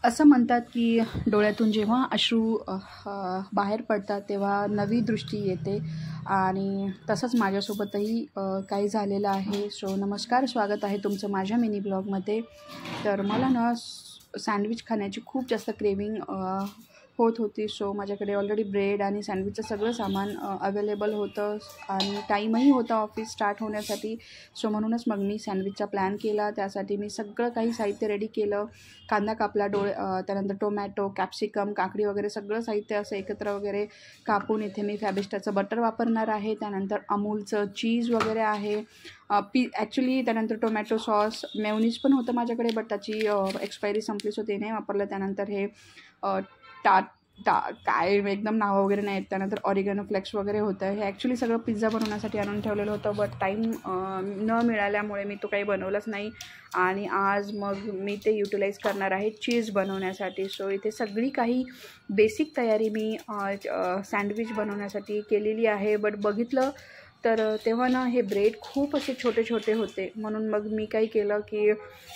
असं म्हणतात की डोळ्यातून जेव्हा अश्रू बाहेर पडतात तेव्हा नवी दृष्टी येते आणि तसंच माझ्यासोबतही काही झालेलं आहे. सो नमस्कार, स्वागत आहे तुमचं माझ्या मिनी ब्लॉगमध्ये. तर मला ना सँडविच खाण्याची खूप जास्त क्रेविंग होत होती. सो माझ्याकडे ऑलरेडी ब्रेड आणि सँडविचचं सगळं सामान अवेलेबल होतं आणि टाईमही होता ऑफिस स्टार्ट होण्यासाठी. सो म्हणूनच मग मी सँडविचचा प्लॅन केला. त्यासाठी मी सगळं काही साहित्य रेडी केलं. कांदा कापला, त्यानंतर टोमॅटो, कॅप्सिकम, काकडी वगैरे सगळं साहित्य असं एकत्र वगैरे कापून इथे मी फॅबिस्टाचं बटर वापरणार आहे. त्यानंतर अमूलचं चीज वगैरे आहे. ॲक्च्युली त्यानंतर टोमॅटो सॉस, मेयोनीज पण होतं माझ्याकडे, बट त्याची एक्सपायरी संपली, सो ते नाही वापरलं. त्यानंतर हे काय एकदम नावं वगैरे नाही आहेत. त्यानंतर ऑरिगॅनो फ्लेक्स वगैरे होतं. हे ॲक्च्युली सगळं पिझ्झा बनवण्यासाठी आणून ठेवलेलं होतं, बट टाईम न मिळाल्यामुळे मी तो काही बनवलाच नाही आणि आज मग मी ते युटिलाइज करणार आहे चीज बनवण्यासाठी. सो इथे सगळी काही बेसिक तयारी मी सँडविच बनवण्यासाठी केलेली आहे. बट बघितलं तर तेव्हा ना हे ब्रेड खूप असे छोटे छोटे होते, म्हणून मग मी काय केलं की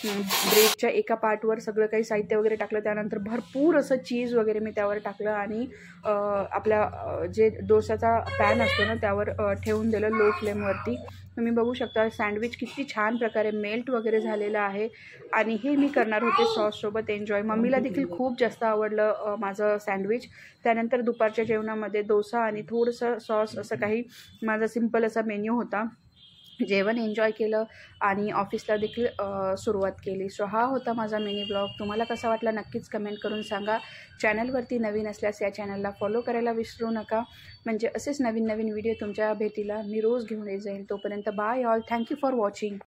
ब्रेडच्या एका पार्टवर सगळं काही साहित्य वगैरे टाकलं. त्यानंतर भरपूर असं चीज वगैरे मी त्यावर टाकलं आणि आपल्या जे डोसाचा पॅन असतो ना त्यावर ठेवून दिलं लो फ्लेमवरती. तुम्ही बघू शकता सँडविच किती छान प्रकारे मेल्ट वगैरे झालेलं आहे आणि हे मी करणार होते सॉससोबत एन्जॉय. मम्मीला देखील खूप जास्त आवडलं माझं सँडविच. त्यानंतर दुपारच्या जेवणामध्ये डोसा आणि थोडंसं सॉस असं काही माझा सिंपल असा मेन्यू होता. जेवण एन्जॉय केलं आणि ऑफिसला देखील सुरुवात केली. सो हा होता माझा मिनी ब्लॉग. तुम्हाला कसा वाटला नक्कीच कमेंट करून सांगा. चॅनलवरती नवीन असल्यास या चॅनलला फॉलो करायला विसरू नका, म्हणजे असेच नवीन नवीन व्हिडिओ तुमच्या भेटीला मी रोज घेऊन येत जाईल. तोपर्यंत bye all. Thank you for watching.